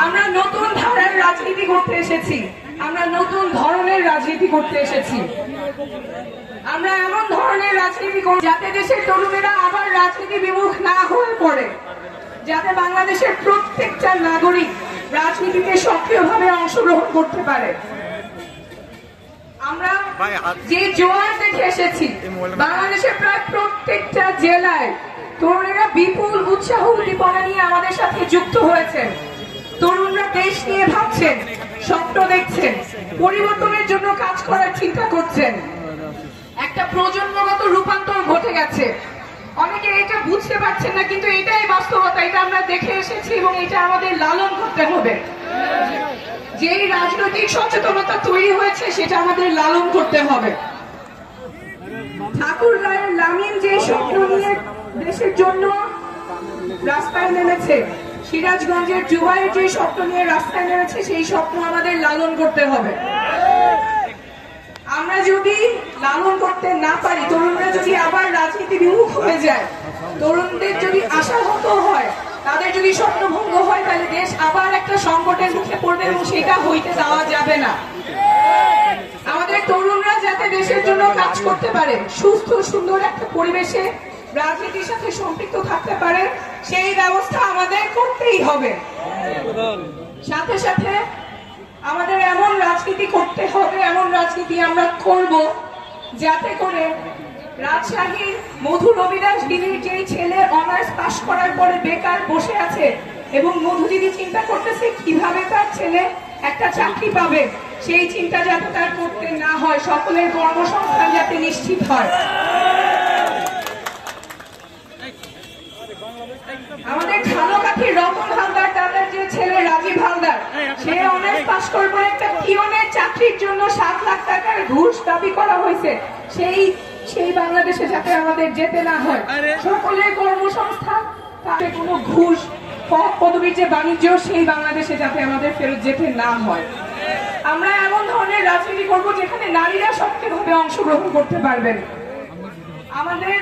আমরা নতুন ধারার রাজনীতি করতে এসেছি, আমরা নতুন ধরনের রাজনীতি করতে এসেছি। আমরা এমন ধরনের রাজনীতি করব যাতে দেশের তরুণেরা আবার রাজনীতি বিমুখ না হয়ে পড়ে, যাতে বাংলাদেশের প্রত্যেকটা নাগরিক রাজনীতিতে সক্রিয়ভাবে অংশগ্রহণ করতে পারে। আমরা যে জোয়ার দেখে এসেছি, বাংলাদেশের প্রায় প্রত্যেকটা জেলায় তরুণেরা বিপুল উৎসাহ উদ্দীপনা নিয়ে আমাদের সাথে যুক্ত হয়েছেন। তরুণরা দেশ নিয়ে ভাবছেন, স্বপ্ন দেখছেন, পরিবর্তনের জন্য কাজ করার চিন্তা করছেন। একটা প্রজন্মগত রূপান্তর ঘটে গেছে। অনেকে এটা বুঝতে পারছেন না, কিন্তু এটাই বাস্তবতা। এটা আমরা দেখে এসেছি এবং এটা আমাদের লালন করতে হবে। যেই রাজনৈতিক সচেতনতা তৈরি হয়েছে সেটা আমাদের লালন করতে হবে। ঠাকুর রায়ের লামিন যে স্বপ্ন নিয়ে দেশের জন্য রাস্তায় নেমেছে, সিরাজগঞ্জের জুবাইয়ের যে স্বপ্ন নিয়ে রাস্তায় নেমেছে, সেই স্বপ্ন আমাদের লালন করতে হবে। আমরা যদি লালন করতে না পারি, তরুণরা যদি আবার রাজনীতি বিমুখ হয়ে যায়, তরুণদের যদি আশাহত হয়, তাদের যদি স্বপ্নভঙ্গ হয়, তাহলে দেশ আবার একটা সংকটের মুখে পড়বে এবং সেটা হইতে দেওয়া যাবে না। আমাদের তরুণরা যাতে দেশের জন্য কাজ করতে পারে, সুস্থ সুন্দর একটা পরিবেশে রাজনীতির সাথে সম্পৃক্ত থাকতে পারে, সেই ব্যবস্থা আমাদের করতেই হবে। সাথে সাথে আমাদের এমন রাজনীতি করতে হবে, এমন রাজনীতি আমরা করব যাতে করে রাজশাহীর মধু রবিদাস দিদির যেই ছেলে অনার্স পাশ করার পরে বেকার বসে আছে এবং মধু দিদি চিন্তা করতেছে কিভাবে তার ছেলে একটা চাকরি পাবে, সেই চিন্তা যাতে তার করতে না হয়, সকলের কর্মসংস্থান যাতে নিশ্চিত হয়। আমাদের ঝালকাঠির রতন হালদার দাদার যে ছেলে রাজীব হালদার, সে অনার্স পাশ করার পরে একটা পিয়নের চাকরির জন্য 7 লাখ টাকার ঘুষ দাবি করা হয়েছে। সেই বাংলাদেশে যাতে আমাদের যেতে না হয়, সকলের কর্মসংস্থান, তাতে কোনো ঘুষ পদবীর যে বাণিজ্য, সেই বাংলাদেশে যাতে আমাদের ফেরত যেতে না হয়। আমরা এমন ধরনের রাজনীতি করব যেখানে নারীরা সক্রিয়ভাবে অংশগ্রহণ করতে পারবেন। আমাদের